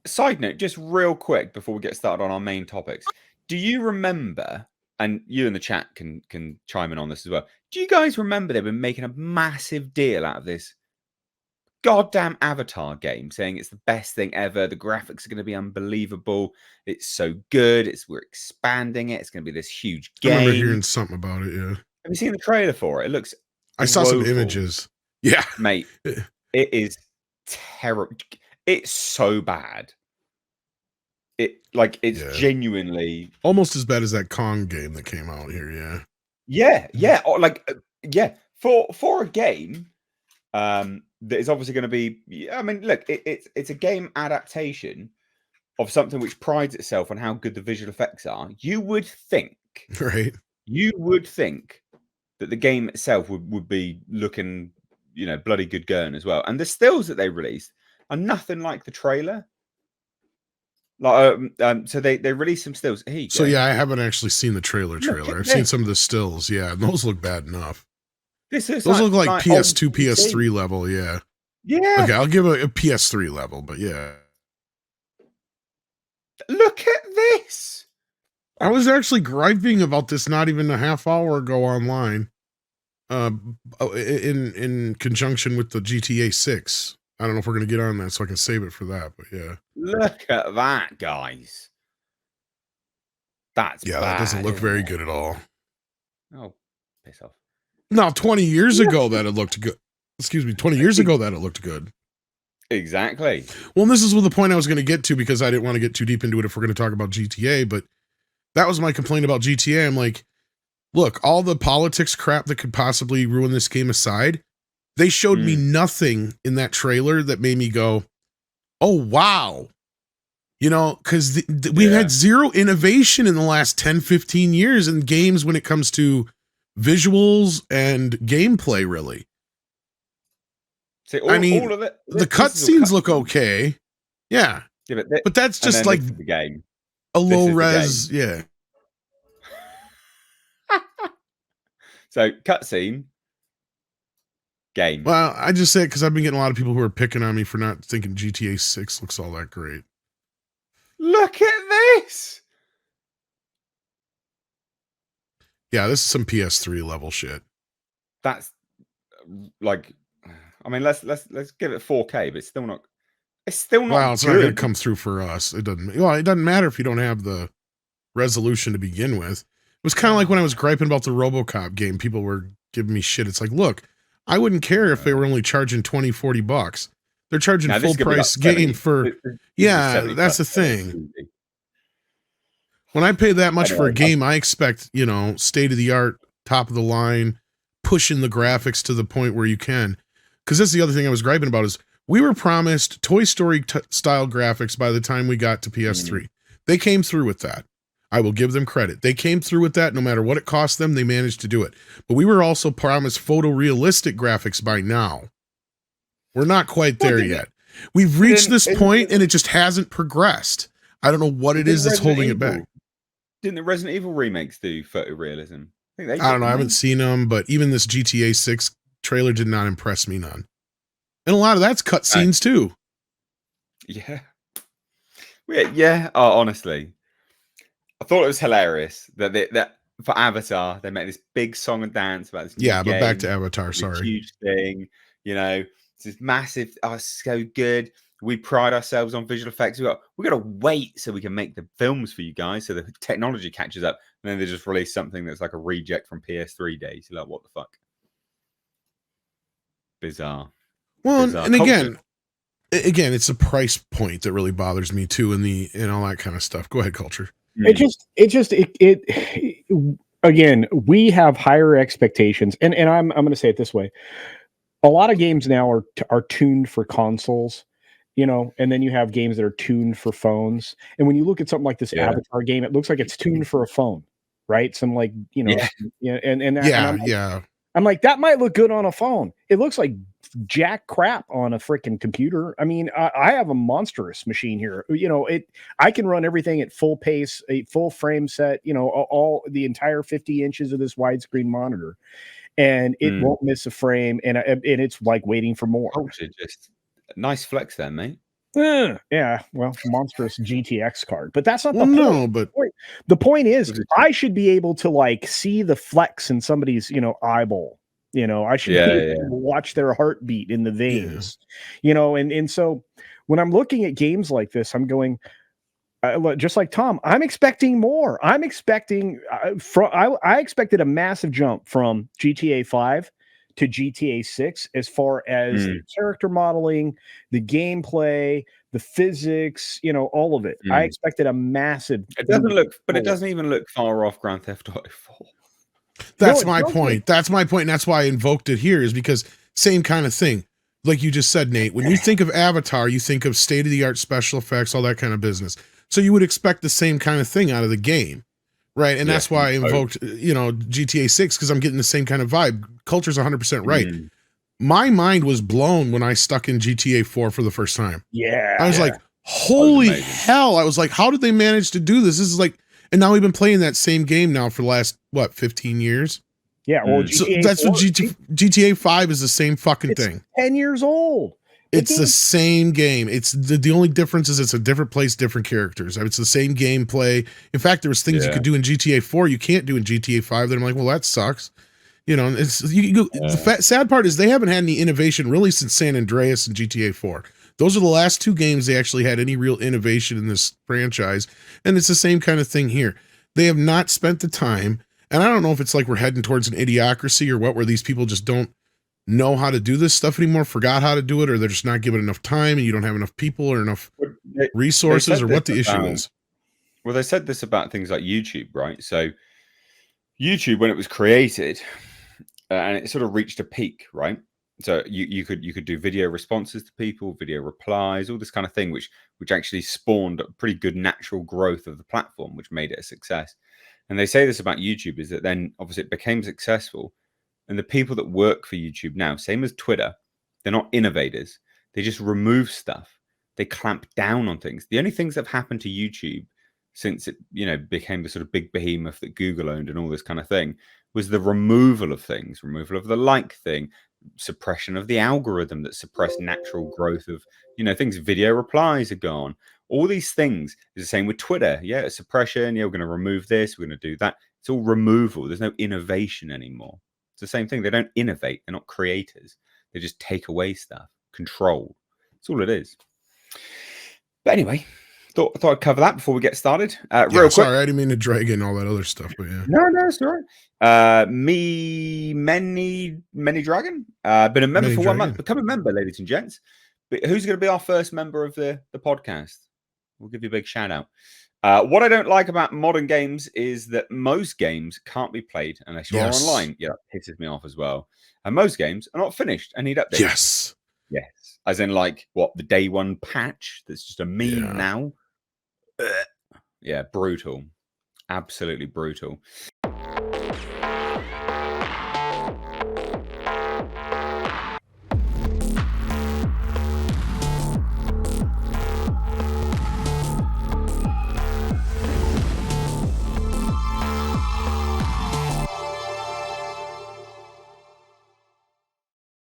Side note, just real quick before we get started on our main topics. Do you remember, and you in the chat can chime in on this as well. Do you guys remember they've been making a massive deal out of this goddamn Avatar game, saying it's the best thing ever. The graphics are going to be unbelievable. It's so good. We're expanding it. It's going to be this huge I remember game. hearing something about it. Yeah. Have you seen the trailer for it? It looks. I saw some woeful. images. Yeah, mate. It is terrible. It's so bad. It's genuinely almost as bad as that Kong game that came out here. Yeah. For a game that is obviously going to be. I mean, look, it's a game adaptation of something which prides itself on how good the visual effects are. You would think, right? You would think that the game itself would be looking, bloody good going as well. And the stills that they released are nothing like the trailer. So they released some stills. So yeah, I haven't actually seen the trailer. I've seen some of the stills. Yeah, those look bad enough. Those look like PS2, PS3 level. Yeah. Okay, I'll give a PS3 level, but yeah. Look at this. I was actually griping about this not even a half hour ago online. In conjunction with the GTA 6. I don't know if we're going to get on that, so I can save it for that. But yeah, look at that, guys. That's bad, that doesn't look very good at all. Oh, piss off. No, 20 years ago that it looked good. Excuse me, 20 years ago that it looked good. Exactly. Well, this is the point I was going to get to, because I didn't want to get too deep into it if we're going to talk about GTA, but that was my complaint about GTA. I'm like, look, all the politics crap that could possibly ruin this game aside, they showed me nothing in that trailer that made me go, oh, wow. Because we've had zero innovation in the last 10, 15 years in games when it comes to visuals and gameplay, really. See, all of it, the cutscenes look okay. Yeah. But that's just like the game. A low res, yeah. So, cutscene, game. Well, I just say it because I've been getting a lot of people who are picking on me for not thinking GTA 6 looks all that great. Look at this. Yeah, this is some PS3 level shit. That's like, I mean, let's give it 4K, but it's still not. It's still not. Well, it's not going to come through for us. It doesn't. Well, it doesn't matter if you don't have the resolution to begin with. It was kind of like when I was griping about the RoboCop game. People were giving me shit. It's like, look, I wouldn't care if they were only charging $20-$40. They're charging full price game for. Yeah, that's the thing. When I pay that much for a game, I expect, state of the art, top of the line, pushing the graphics to the point where you can. Because that's the other thing I was griping about is we were promised Toy Story style graphics by the time we got to PS3. They came through with that. I will give them credit. They came through with that. No matter what it cost them, they managed to do it. But we were also promised photorealistic graphics by now. We're not quite there yet. We've reached this point and it just hasn't progressed. I don't know what it is that's holding it back. Didn't the Resident Evil remakes do photorealism? I don't know. I haven't seen them, but even this GTA 6 trailer did not impress me none. And a lot of that's cutscenes too. Yeah. Yeah. Oh, honestly, I thought it was hilarious that for Avatar they made this big song and dance about this. Yeah, but back to Avatar. Sorry, huge thing. It's this massive. Oh, so good. We pride ourselves on visual effects. We got to wait so we can make the films for you guys, so the technology catches up. And then they just release something that's like a reject from PS3 days. You're like, what the fuck? Bizarre. Well, bizarre. And again, it's a price point that really bothers me too, and all that kind of stuff. Go ahead, Culture. Again, we have higher expectations, and I'm going to say it this way: a lot of games now are tuned for consoles. And then you have games that are tuned for phones. And when you look at something like this Avatar game, it looks like it's tuned for a phone, right? Some like, I'm like, that might look good on a phone. It looks like jack crap on a freaking computer. I mean, I have a monstrous machine here. I can run everything at full pace, a full frame set, all the entire 50 inches of this widescreen monitor, and it won't miss a frame. And it's like waiting for more. Just nice flex there, mate. Yeah, well, monstrous GTX card, but that's not Well, the point. no, but The point is, Was it- I should be able to like see the flex in somebody's, eyeball. I should be Yeah, able yeah. to watch their heartbeat in the veins. And so when I'm looking at games like this, I'm going, just like Tom, I'm expecting more. I'm expecting I expected a massive jump from GTA 5 to GTA 6 as far as the character modeling, the gameplay, the physics, all of it. I expected a massive. It doesn't leap look, but it forward. doesn't even look far off Grand Theft Auto 4. that's it my doesn't. point. That's my point, and that's why I invoked it here, is because same kind of thing. Like you just said, Nate, when you think of Avatar, you think of state-of-the-art special effects, all that kind of business. So you would expect the same kind of thing out of the game, right? And that's why I invoked, GTA 6, because I'm getting the same kind of vibe. Culture's 100% right. My mind was blown when I stuck in GTA 4 for the first time. Yeah. I was like, holy amazing. hell. I was like, how did they manage to do this? This is like, and now we've been playing that same game now for the last, 15 years? Yeah. Well, So GTA that's 4, what GTA 5 is the same fucking it's thing. 10 years old. It's the same game. It's the only difference is it's a different place, different characters. It's the same gameplay. In fact, there was things you could do in GTA 4 you can't do in GTA 5. That I'm like, well, that sucks. And it's the sad part is they haven't had any innovation really since San Andreas and GTA 4. Those are the last two games they actually had any real innovation in this franchise, and it's the same kind of thing here. They have not spent the time, and I don't know if it's like we're heading towards an idiocracy or what, where these people just don't know how to do this stuff anymore, forgot how to do it, or they're just not given enough time and you don't have enough people or enough resources, or what the issue is. Well, they said this about things like YouTube, right? So YouTube, when it was created, and it sort of reached a peak, right? So you could do video responses to people, video replies, all this kind of thing, which actually spawned a pretty good natural growth of the platform, which made it a success. And they say this about YouTube, is that then obviously it became successful. And the people that work for YouTube now, same as Twitter, they're not innovators. They just remove stuff. They clamp down on things. The only things that have happened to YouTube since it, became the sort of big behemoth that Google owned and all this kind of thing was the removal of things, removal of the like thing, suppression of the algorithm that suppressed natural growth of, things. Video replies are gone. All these things is the same with Twitter. Yeah, suppression. Yeah, we're going to remove this. We're going to do that. It's all removal. There's no innovation anymore. It's the same thing. They don't innovate. They're not creators. They just take away stuff. Control. That's all it is. But anyway, thought I'd cover that before we get started. Real quick. Sorry, I didn't mean to drag in all that other stuff, but yeah. No, it's all right. Many Dragon. Been a member for 1 month. Become a member, ladies and gents. But who's going to be our first member of the podcast? We'll give you a big shout out. What I don't like about modern games is that most games can't be played unless you're online. Yeah, that pisses me off as well. And most games are not finished and need updates. Yes. As in, like, what, the day one patch that's just a meme now? Yeah, brutal. Absolutely brutal.